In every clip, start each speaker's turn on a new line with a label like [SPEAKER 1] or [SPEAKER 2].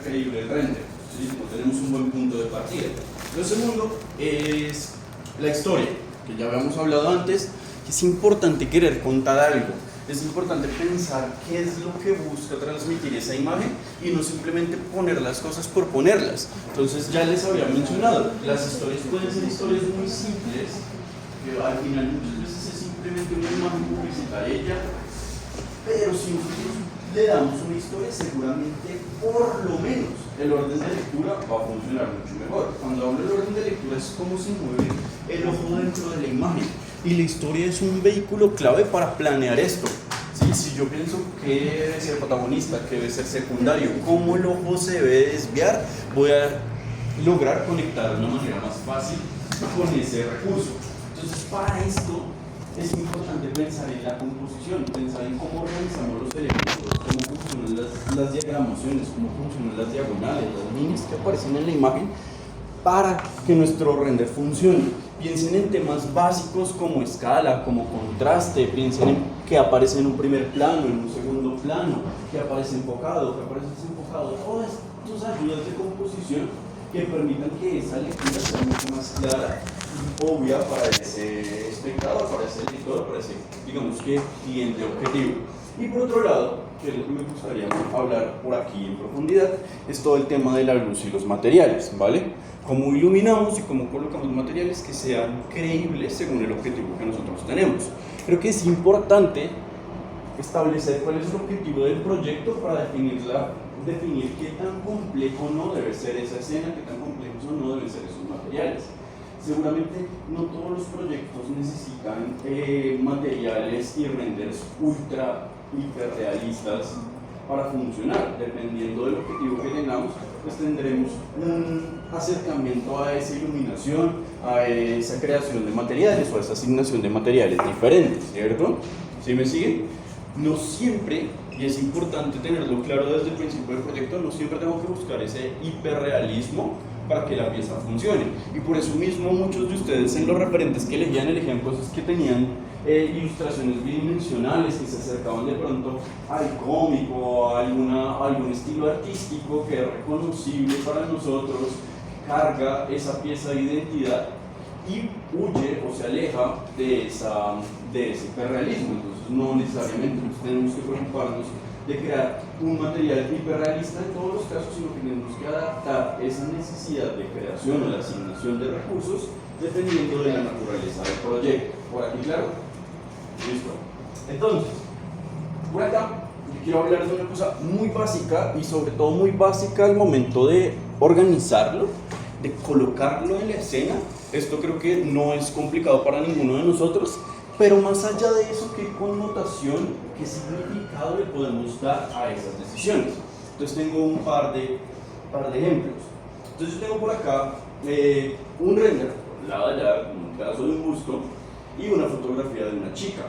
[SPEAKER 1] creíble el render, ¿sí? No tenemos un buen punto de partida. Lo segundo es la historia, que ya habíamos hablado antes, que es importante querer contar algo. Es importante pensar qué es lo que busca transmitir esa imagen y no simplemente poner las cosas por ponerlas. Entonces ya les había mencionado, las historias pueden ser historias muy simples, que al final muchas veces es simplemente una imagen publicitaria y ya. Pero si nosotros le damos una historia, seguramente por lo menos el orden de lectura va a funcionar mucho mejor. Cuando hablo del orden de lectura es cómo se mueve el ojo dentro de la imagen. Y la historia es un vehículo clave para planear esto. ¿Sí? Si yo pienso que debe ser protagonista, que debe ser secundario, cómo el ojo se debe desviar, voy a lograr conectar de una manera más fácil con ese recurso. Entonces, para esto es importante pensar en la composición, pensar en cómo organizamos los elementos, cómo funcionan las diagramaciones, cómo funcionan las diagonales, las líneas que aparecen en la imagen para que nuestro render funcione. Piensen en temas básicos como escala, como contraste, piensen en que aparece en un primer plano, en un segundo plano, que aparece enfocado, que aparece desenfocado, todas estas ayudas de composición que permitan que esa lectura sea mucho más clara y obvia para ese espectador, para ese lector, para ese, digamos que, cliente objetivo. Y por otro lado, que es lo que me gustaría hablar por aquí en profundidad, es todo el tema de la luz y los materiales, ¿vale? Cómo iluminamos y cómo colocamos materiales que sean creíbles según el objetivo que nosotros tenemos. Creo que es importante establecer cuál es el objetivo del proyecto para definir qué tan complejo no debe ser esa escena, qué tan complejos o no deben ser esos materiales. Seguramente no todos los proyectos necesitan materiales y renders ultra hiperrealistas para funcionar. Dependiendo del objetivo que tengamos, pues tendremos un acercamiento a esa iluminación, a esa creación de materiales o a esa asignación de materiales diferentes, ¿cierto? ¿Sí me siguen? No siempre, y es importante tenerlo claro desde el principio del proyecto, no siempre tengo que buscar ese hiperrealismo para que la pieza funcione. Y por eso mismo muchos de ustedes en los referentes que leían elegían cosas que tenían ilustraciones bidimensionales, que se acercaban de pronto al cómico, a algún estilo artístico que es reconocible para nosotros, carga esa pieza de identidad y huye o se aleja de ese hiperrealismo. Entonces no necesariamente tenemos que preocuparnos de crear un material hiperrealista en todos los casos, sino que tenemos que adaptar esa necesidad de creación o la asignación de recursos dependiendo de la naturaleza del proyecto. ¿Por aquí claro? Listo. Entonces, por acá yo quiero hablar de una cosa muy básica y sobre todo muy básica al momento de organizarlo, de colocarlo en la escena. Esto creo que no es complicado para ninguno de nosotros, pero más allá de eso, ¿qué connotación, qué significado le podemos dar a esas decisiones? Entonces tengo un par de ejemplos. Entonces yo tengo por acá un render, por el lado de allá, un pedazo de un busto, y una fotografía de una chica.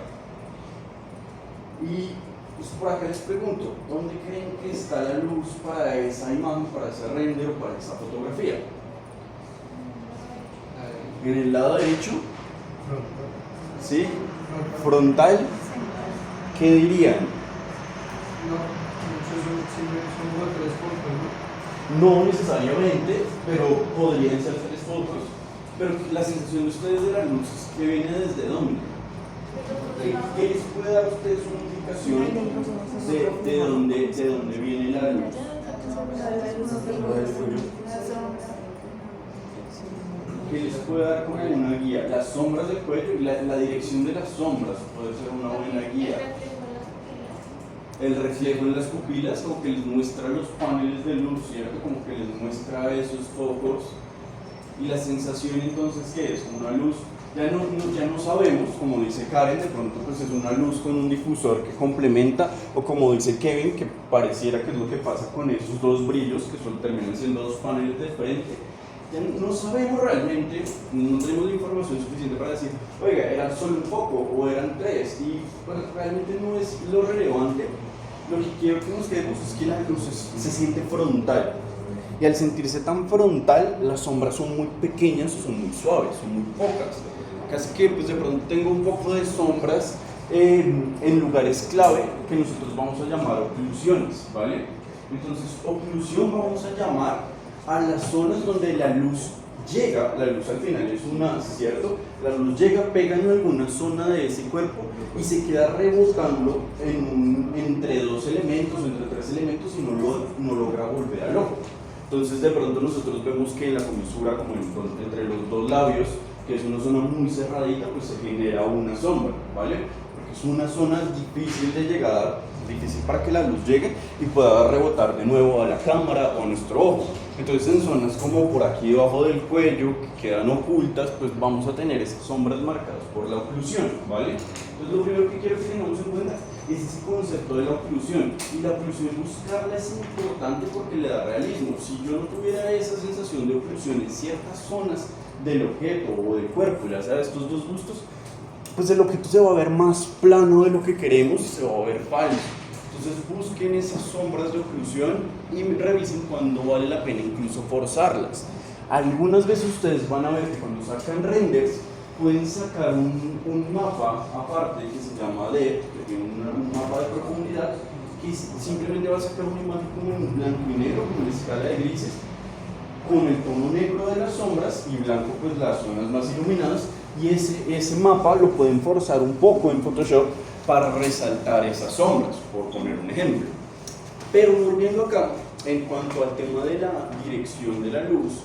[SPEAKER 1] Y pues por acá les pregunto, ¿dónde creen que está la luz para esa imagen, para ese render o para esa fotografía? ¿En el lado derecho? ¿Sí? ¿Frontal? ¿Qué dirían? No necesariamente, pero podrían ser 3 fotos. Pero la sensación de ustedes de la luz, ¿que viene desde dónde? ¿Qué les puede dar a ustedes una indicación de dónde viene la luz? ¿Qué les puede dar como una guía? Las sombras del cuello y la dirección de las sombras puede ser una buena guía. El reflejo en las pupilas como que les muestra los paneles de luz, ¿cierto? Como que les muestra esos focos. Y la sensación entonces, ¿qué es? Una luz, ya no sabemos, como dice Karen, de pronto pues es una luz con un difusor que complementa, o como dice Kevin, que pareciera que es lo que pasa con esos 2 brillos, que solo terminan siendo 2 paneles de frente. Ya no sabemos realmente, no tenemos la información suficiente para decir, oiga, eran solo un foco o eran 3, y pues, realmente no es lo relevante. Lo que quiero que nos quedemos es que la luz se siente frontal. Y al sentirse tan frontal, las sombras son muy pequeñas, son muy suaves, son muy pocas. Casi que pues de pronto tengo un poco de sombras en lugares clave que nosotros vamos a llamar oclusiones, ¿vale? Entonces, oclusión vamos a llamar a las zonas donde la luz llega, la luz al final es un haz, ¿cierto? La luz llega, pega en alguna zona de ese cuerpo y se queda rebotando entre dos elementos, entre tres elementos y no logra volver al ojo. Entonces de pronto nosotros vemos que en la comisura, como entre los dos labios, que es una zona muy cerradita, pues se genera una sombra, ¿vale? Porque es una zona difícil de llegar, difícil para que la luz llegue y pueda rebotar de nuevo a la cámara o a nuestro ojo. Entonces en zonas como por aquí debajo del cuello, que quedan ocultas, pues vamos a tener esas sombras marcadas por la oclusión, ¿vale? Entonces lo primero que quiero que tengamos en cuenta es ese concepto de la oclusión. Y la oclusión, buscarla es importante porque le da realismo. Si yo no tuviera esa sensación de oclusión en ciertas zonas del objeto o del cuerpo, ya sea de estos dos gustos, pues el objeto se va a ver más plano de lo que queremos y se va a ver pálido. Entonces busquen esas sombras de oclusión y revisen cuando vale la pena incluso forzarlas. Algunas veces ustedes van a ver que cuando sacan renders pueden sacar un mapa aparte que se llama depth, que tiene un mapa de profundidad, que simplemente va a sacar una imagen como en blanco y negro, como en escala de grises, con el tono negro de las sombras y blanco pues las zonas más iluminadas, y ese mapa lo pueden forzar un poco en Photoshop para resaltar esas sombras, por poner un ejemplo. Pero volviendo acá, en cuanto al tema de la dirección de la luz,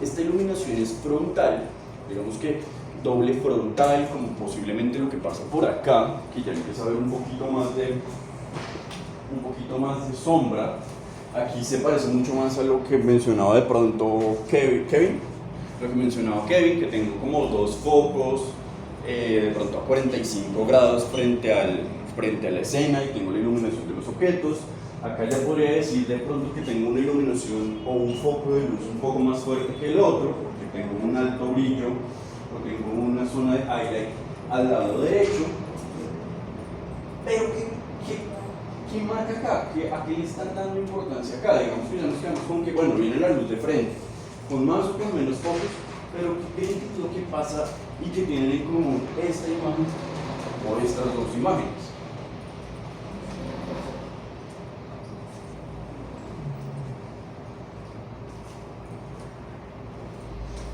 [SPEAKER 1] esta iluminación es frontal, digamos que doble frontal, como posiblemente lo que pasa por acá, que ya empieza a ver un poquito más de sombra. Aquí se parece mucho más a lo que mencionaba de pronto Kevin, que tengo como dos focos, de pronto a 45 grados frente a la escena, y tengo la iluminación de los objetos. Acá ya podría decir de pronto que tengo una iluminación o un foco de luz un poco más fuerte que el otro, porque tengo un alto brillo, o tengo una zona de highlight al lado derecho. Pero ¿qué marca acá? ¿A qué le están dando importancia acá? Digamos que ya nos quedamos con que, bueno, viene la luz de frente, con más o con menos focos, pero ¿qué es lo que pasa y que tienen en común esta imagen o estas dos imágenes?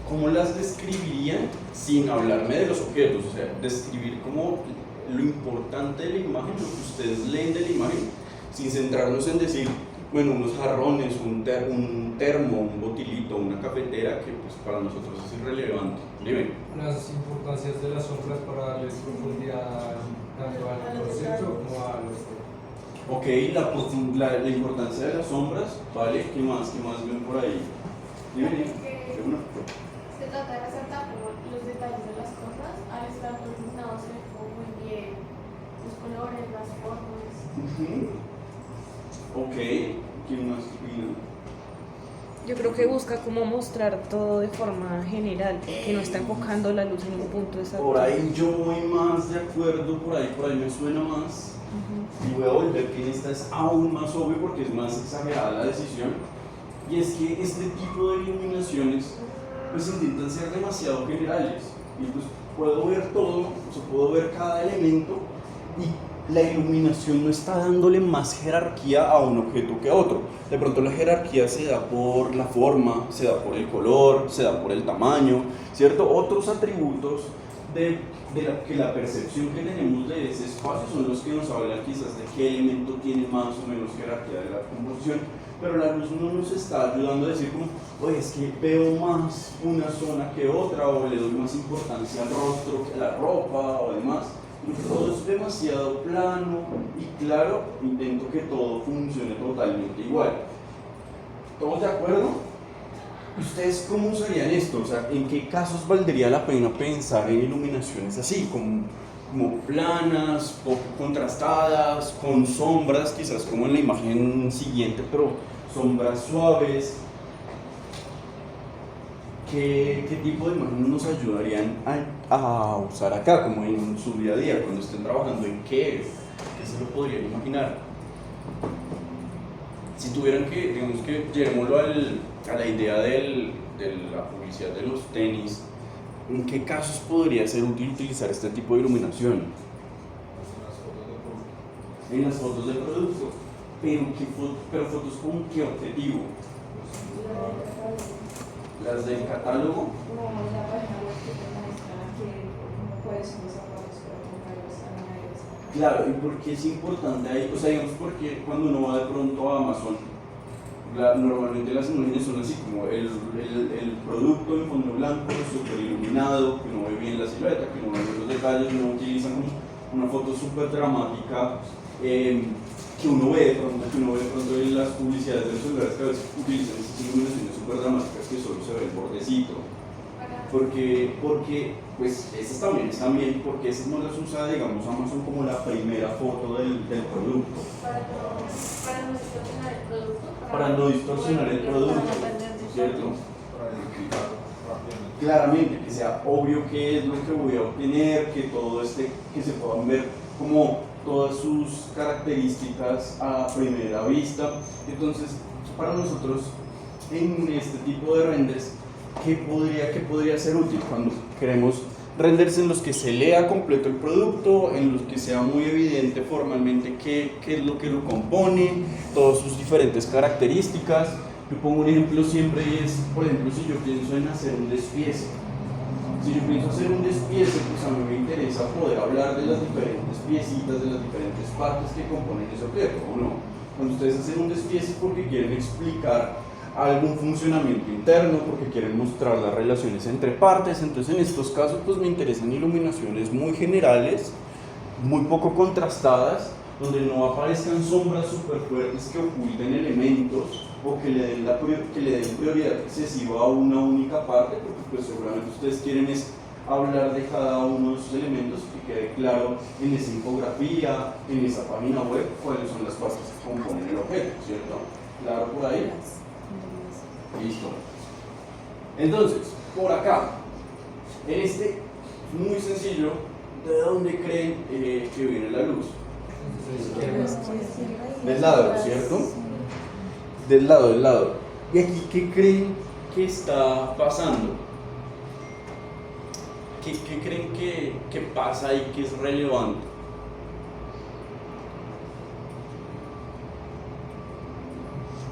[SPEAKER 1] ¿Cómo las describirían sin hablarme de los objetos? O sea, describir como lo importante de la imagen, lo que ustedes leen de la imagen, sin centrarnos en decir, bueno, unos jarrones, un termo, un botilito, una cafetera, que pues para nosotros es irrelevante. Dime.
[SPEAKER 2] Las importancias de las sombras para darles profundidad tanto al concepto como a los...
[SPEAKER 1] Ok, la importancia de las sombras, ¿vale? ¿Qué más ven por ahí? Dime.
[SPEAKER 3] Se trata de resaltar como los detalles de las cosas, al estar coordinados se ve como muy bien los colores, las formas.
[SPEAKER 1] Ok, ¿quién más opina?
[SPEAKER 4] Yo creo que busca como mostrar todo de forma general, que no está enfocando la luz en un punto exacto.
[SPEAKER 1] Por ahí yo voy más de acuerdo, por ahí me suena más. Y voy a volver que esta es aún más obvio porque es más exagerada la decisión. Y es que este tipo de iluminaciones pues intentan ser demasiado generales. Y pues puedo ver todo, o sea, puedo ver cada elemento, y la iluminación no está dándole más jerarquía a un objeto que a otro. De pronto la jerarquía se da por la forma, se da por el color, se da por el tamaño, ¿cierto? Otros atributos de la percepción que tenemos de ese espacio son los que nos hablan quizás de qué elemento tiene más o menos jerarquía de la composición. Pero la luz no nos está ayudando a decir como, oye, es que veo más una zona que otra, o le doy más importancia al rostro que a la ropa o demás. Y todo es demasiado plano y claro, intento que todo funcione totalmente igual. ¿Todos de acuerdo? ¿Ustedes cómo usarían esto? O sea, ¿en qué casos valdría la pena pensar en iluminaciones así, como planas, poco contrastadas, con sombras, quizás como en la imagen siguiente, pero sombras suaves? ¿Qué tipo de imágenes nos ayudarían a usar acá, como en su día a día, cuando estén trabajando en qué se lo podrían imaginar? Si tuvieran que, digamos que llevémoslo a la idea de la publicidad de los tenis, ¿en qué casos podría ser útil utilizar este tipo de iluminación? En las fotos del producto. pero fotos con qué objetivo. Las del catálogo.
[SPEAKER 5] No, la página web que te muestra que no puedes usar zapatos para comprarlos a manera.
[SPEAKER 1] Claro, ¿y por qué es importante ahí? O sea, digamos, porque cuando uno va de pronto a Amazon, normalmente las imágenes son así, como el producto en fondo blanco, súper iluminado, que uno ve bien la silueta, que uno ve bien los detalles, uno utiliza como una foto súper dramática, que uno ve de pronto en las publicidades de los celulares que a veces utilizan esas iluminaciones súper dramáticas que solo se ve el bordecito. Porque pues esas también están bien, porque esas no las usa, digamos, Amazon como la primera foto del producto.
[SPEAKER 3] Para no distorsionar el producto.
[SPEAKER 1] Para no distorsionar el producto, ¿cierto? Claramente, que sea obvio qué es lo que voy a obtener, que todo que se puedan ver como todas sus características a primera vista. Entonces, para nosotros, en este tipo de renders, ¿qué podría ser útil cuando queremos renders en los que se lea completo el producto, en los que sea muy evidente formalmente qué es lo que lo compone, todas sus diferentes características? Yo pongo un ejemplo siempre y es, por ejemplo, si yo pienso en hacer un despiece. Si yo pienso hacer un despiece, pues a mí me interesa poder hablar de las diferentes piecitas, de las diferentes partes que componen ese objeto, ¿o no? Cuando ustedes hacen un despiece es porque quieren explicar algún funcionamiento interno, porque quieren mostrar las relaciones entre partes. Entonces en estos casos pues me interesan iluminaciones muy generales, muy poco contrastadas, donde no aparezcan sombras súper fuertes que oculten elementos o que le den prioridad excesiva a una única parte, porque pues seguramente ustedes quieren es hablar de cada uno de esos elementos, que quede claro en esa infografía, en esa página web, cuáles son las partes que componen el objeto, ¿cierto? ¿Claro por ahí? Listo. Entonces, por acá, en este muy sencillo, ¿de dónde creen que viene la luz? Del lado, ¿cierto? Del lado. ¿Y aquí qué creen que está pasando? ¿Qué creen que pasa y que es relevante?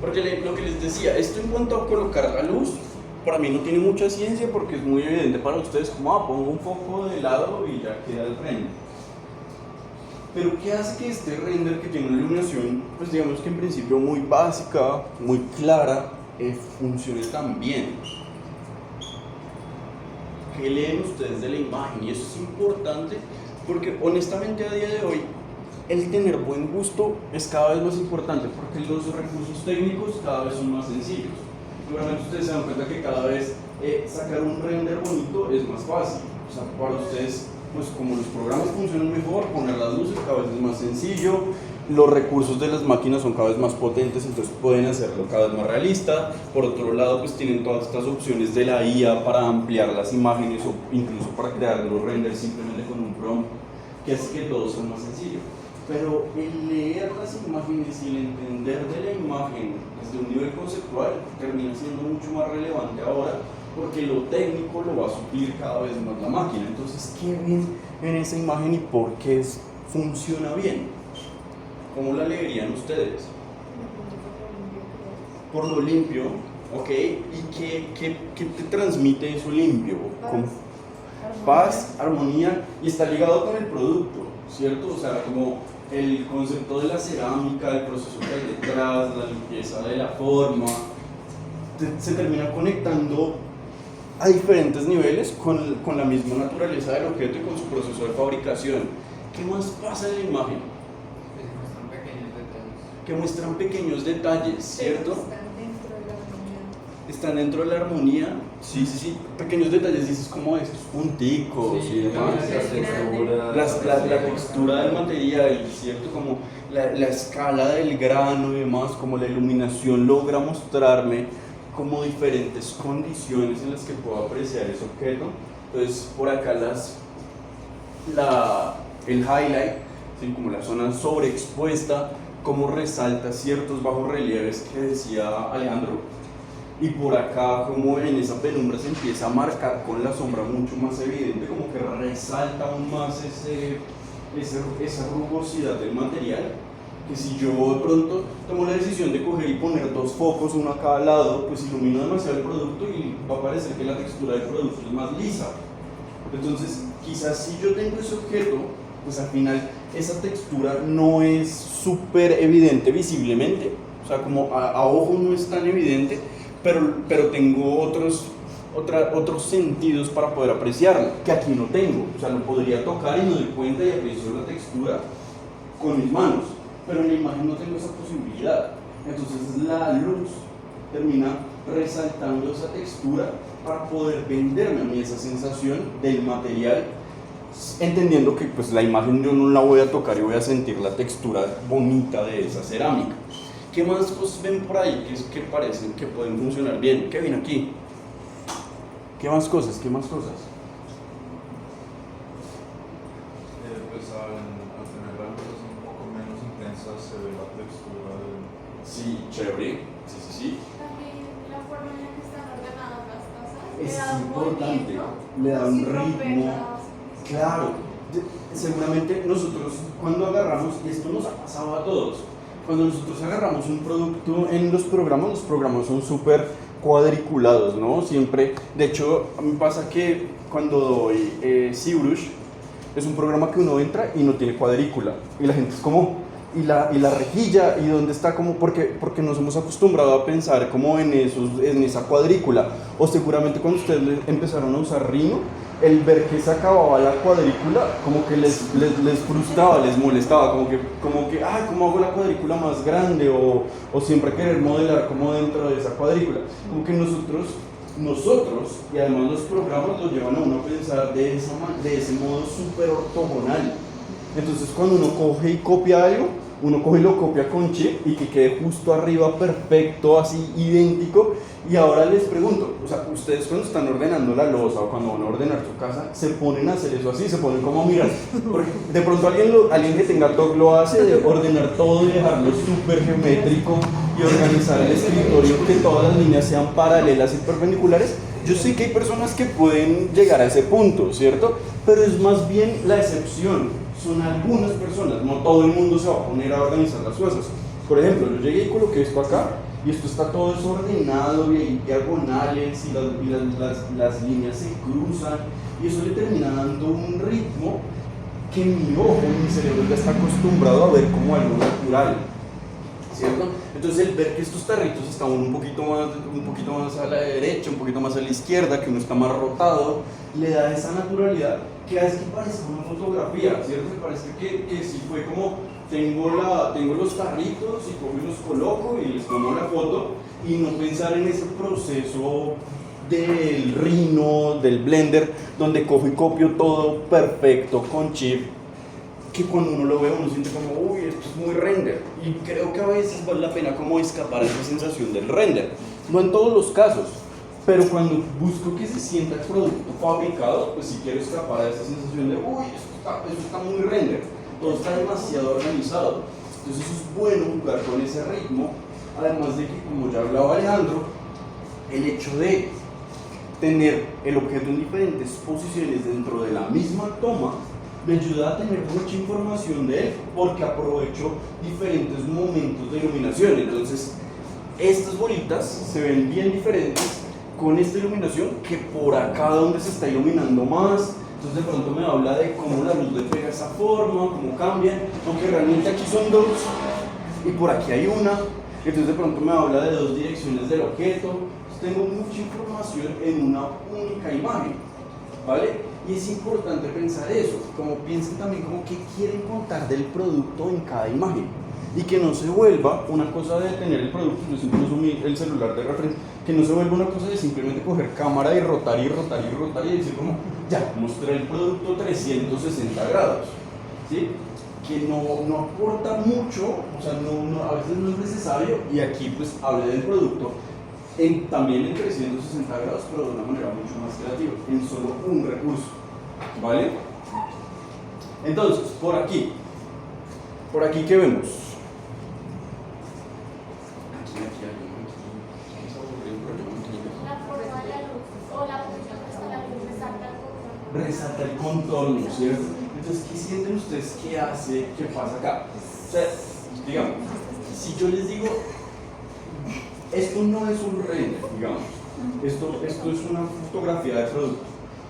[SPEAKER 1] Porque lo que les decía, esto en cuanto a colocar la luz, para mí no tiene mucha ciencia porque es muy evidente para ustedes como, pongo un foco de lado y ya queda el render. Pero ¿qué hace que este render, que tiene una iluminación, pues digamos que en principio muy básica, muy clara, funcione tan bien? ¿Qué leen ustedes de la imagen? Y eso es importante porque honestamente a día de hoy el tener buen gusto es cada vez más importante, porque los recursos técnicos cada vez son más sencillos. Seguramente ustedes se dan cuenta que cada vez sacar un render bonito es más fácil. O sea, para ustedes, pues como los programas funcionan mejor, poner las luces cada vez es más sencillo, los recursos de las máquinas son cada vez más potentes, entonces pueden hacerlo cada vez más realista. Por otro lado, pues tienen todas estas opciones de la IA para ampliar las imágenes o incluso para crear los renders simplemente con un prompt, que hace que todo sea más sencillo. Pero el leer las imágenes y el entender de la imagen desde un nivel conceptual termina siendo mucho más relevante ahora, porque lo técnico lo va a suplir cada vez más la máquina. Entonces, ¿qué ven en esa imagen y por qué funciona bien? ¿Cómo la leerían ustedes? Por lo limpio, ¿ok? ¿Y qué te transmite eso limpio? Paz, armonía, y está ligado con el producto, ¿cierto? O sea, como el concepto de la cerámica, el proceso que hay detrás, la limpieza de la forma, se termina conectando a diferentes niveles con la misma naturaleza del objeto y con su proceso de fabricación. ¿Qué más pasa en la imagen? Que muestran pequeños detalles, ¿cierto? Están dentro de la armonía. Sí, pequeños detalles, dices como estos punticos y demás, la textura del material, ¿cierto? Como la escala del grano y demás, como la iluminación logra mostrarme como diferentes condiciones en las que puedo apreciar ese objeto. Entonces por acá el highlight, ¿sí? Como la zona sobreexpuesta, como resalta ciertos bajos relieves que decía Alejandro. Y por acá, como en esa penumbra se empieza a marcar con la sombra mucho más evidente, como que resalta aún más esa rugosidad del material. que si yo de pronto tomo la decisión de coger y poner dos focos, uno a cada lado, pues ilumino demasiado el producto y va a parecer que la textura del producto es más lisa. Entonces, quizás si yo tengo ese objeto, pues al final esa textura no es súper evidente visiblemente, o sea, como a ojo no es tan evidente, pero tengo otros sentidos para poder apreciarlo, que aquí no tengo. O sea, lo podría tocar y me doy cuenta y aprecio la textura con mis manos, pero en la imagen no tengo esa posibilidad. Entonces la luz termina resaltando esa textura para poder venderme a mí esa sensación del material, entendiendo que pues la imagen yo no la voy a tocar y voy a sentir la textura bonita de esa cerámica. ¿Qué más cosas ven por ahí que parecen que pueden funcionar bien? ¿Qué viene aquí? ¿Qué más cosas? ¿Qué más cosas?
[SPEAKER 6] Pues al tener las luces un poco menos intensas se ve la textura del...
[SPEAKER 1] Sí, chévere. Sí.
[SPEAKER 3] También la forma en la que están ordenadas las tazas
[SPEAKER 1] Es
[SPEAKER 3] le da un
[SPEAKER 1] importante,
[SPEAKER 3] movimiento,
[SPEAKER 1] le da un
[SPEAKER 3] sin romper
[SPEAKER 1] ritmo.
[SPEAKER 3] las-
[SPEAKER 1] Claro, seguramente nosotros cuando agarramos, y esto nos ha pasado a todos, cuando nosotros agarramos un producto en los programas son súper cuadriculados, ¿no? Siempre, de hecho, a mí me pasa que cuando doy ZBrush, es un programa que uno entra y no tiene cuadrícula, y la gente es como, y la rejilla, y dónde está, como, porque nos hemos acostumbrado a pensar como en esa cuadrícula, o seguramente cuando ustedes empezaron a usar Rhino, el ver que se acababa la cuadrícula como que les frustraba, les molestaba, como que ay, ¿cómo hago la cuadrícula más grande? O siempre querer modelar como dentro de esa cuadrícula. Como que nosotros, y además los programas los llevan a uno a pensar de ese modo súper ortogonal. Entonces cuando uno coge y copia algo, uno coge y lo copia con chip y que quede justo arriba, perfecto, así, idéntico. Y ahora les pregunto, o sea, ustedes cuando están ordenando la loza o cuando van a ordenar su casa, se ponen a hacer eso así, se ponen como a mirar. Porque de pronto alguien que tenga TOC lo hace, de ordenar todo y dejarlo súper geométrico y organizar el escritorio, que todas las líneas sean paralelas y perpendiculares. Yo sé que hay personas que pueden llegar a ese punto, ¿cierto? Pero es más bien la excepción. Son algunas personas, no todo el mundo se va a poner a organizar las cosas. Por ejemplo, yo llegué y coloqué esto acá, y esto está todo desordenado, y hay diagonales, y las líneas se cruzan, y eso le termina dando un ritmo que mi ojo, mi cerebro ya está acostumbrado a ver como algo natural, ¿cierto? Entonces el ver que estos tarritos están un poquito más a la derecha, un poquito más a la izquierda, que uno está más rotado, le da esa naturalidad que hace que parezca una fotografía, ¿cierto? Que parece que si fue como tengo los tarritos y cojo y los coloco y les tomo la foto, y no pensar en ese proceso del Rhino, del Blender, donde cojo y copio todo perfecto con chip, que cuando uno lo ve uno siente como, uy, esto es muy render, y creo que a veces vale la pena como escapar a esa sensación del render, no en todos los casos, pero cuando busco que se sienta el producto fabricado, pues sí quiero escapar a esa sensación de, uy, esto está muy render, todo está demasiado organizado. Entonces eso es bueno jugar con ese ritmo, además de que, como ya hablaba Alejandro, el hecho de tener el objeto en diferentes posiciones dentro de la misma toma me ayuda a tener mucha información de él, porque aprovecho diferentes momentos de iluminación. Entonces estas bolitas se ven bien diferentes con esta iluminación que por acá donde se está iluminando más. Entonces de pronto me habla de cómo la luz le pega esa forma, cómo cambia, aunque realmente aquí son dos y por aquí hay una. Entonces de pronto me habla de dos direcciones del objeto. Entonces tengo mucha información en una única imagen, ¿vale? Y es importante pensar eso, como piensen también como qué quieren contar del producto en cada imagen, y que no se vuelva una cosa de tener el producto, yo siempre uso el celular de referencia, que no se vuelva una cosa de simplemente coger cámara y rotar y decir como, ya, mostré el producto 360 grados, ¿sí? Que no aporta mucho, o sea, a veces no es necesario, y aquí pues hablé del producto también en 360 grados, pero de una manera mucho más creativa, en solo un recurso, ¿vale? Entonces, por aquí, ¿qué vemos?
[SPEAKER 3] La forma de la luz o la posición que está la luz resalta el contorno.
[SPEAKER 1] Resalta el contorno, ¿cierto? Entonces, ¿qué sienten ustedes? ¿Qué hace? ¿Qué pasa acá? O sea, digamos, si yo les digo, esto no es un render, digamos, esto es una fotografía de producto,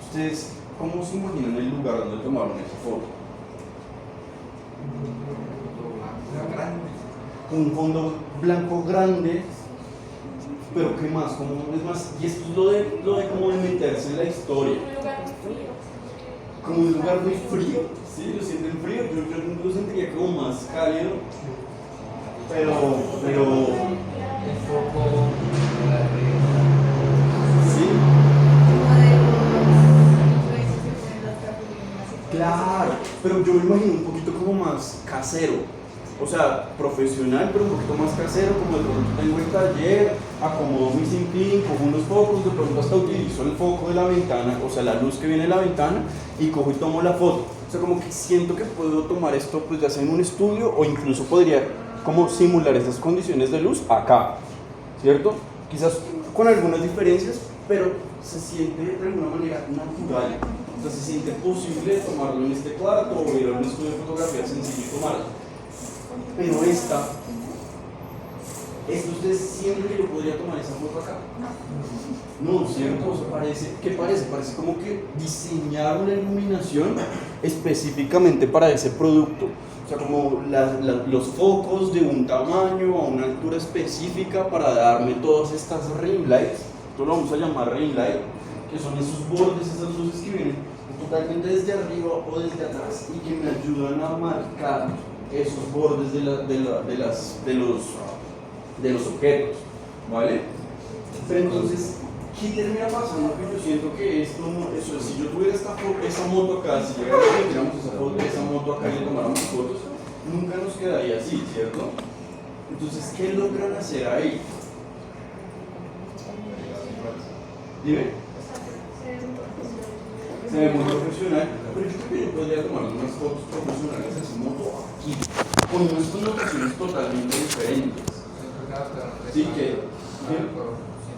[SPEAKER 1] ¿ustedes cómo se imaginan el lugar donde tomaron esa foto? Un fondo blanco grande, pero ¿qué más? Es más, y esto es lo de como de meterse en la historia,
[SPEAKER 3] Un lugar muy frío.
[SPEAKER 1] como un lugar muy frío, ¿sí? ¿Lo sienten frío? Yo lo sentiría como más cálido, pero
[SPEAKER 2] Un poco la
[SPEAKER 1] sí,
[SPEAKER 5] Como de los influencers que ponen las cartulinas.
[SPEAKER 1] claro, pero yo me imagino un poquito como más casero, o sea, profesional, pero un poquito más casero, como de pronto tengo el taller, acomodo mi sinfín, cojo unos focos, de pronto hasta utilizo el foco de la ventana, o sea, la luz que viene de la ventana, y cojo y tomo la foto. O sea, como que siento que puedo tomar esto, pues ya sea en un estudio, o incluso podría como simular esas condiciones de luz acá, ¿cierto? Quizás con algunas diferencias, pero se siente de alguna manera natural. O sea, se siente posible tomarlo en este cuarto o ir a un estudio de fotografía sencillo y tomarlo. Pero esto ustedes sienten que yo podría tomar esa foto acá. No, ¿cierto? O sea, ¿qué parece? Parece como que diseñar una iluminación específicamente para ese producto. O sea, como los focos de un tamaño, a una altura específica para darme todas estas ring lights. Esto lo vamos a llamar ring light, que son esos bordes, esas luces que vienen totalmente desde arriba o desde atrás y que me ayudan a marcar esos bordes de los objetos, ¿vale? Pero entonces, ¿qué termina pasando? Que yo siento que esto no, eso, si yo tuviera esa moto acá, si llegáramos y tiramos esa moto acá y le tomáramos fotos, nunca nos quedaría así, ¿cierto? Entonces, ¿qué logran hacer ahí? Dime. Se ve muy profesional, pero yo creo que yo podría tomar unas fotos profesionales de esa moto aquí, con unas connotaciones totalmente diferentes. Sí, que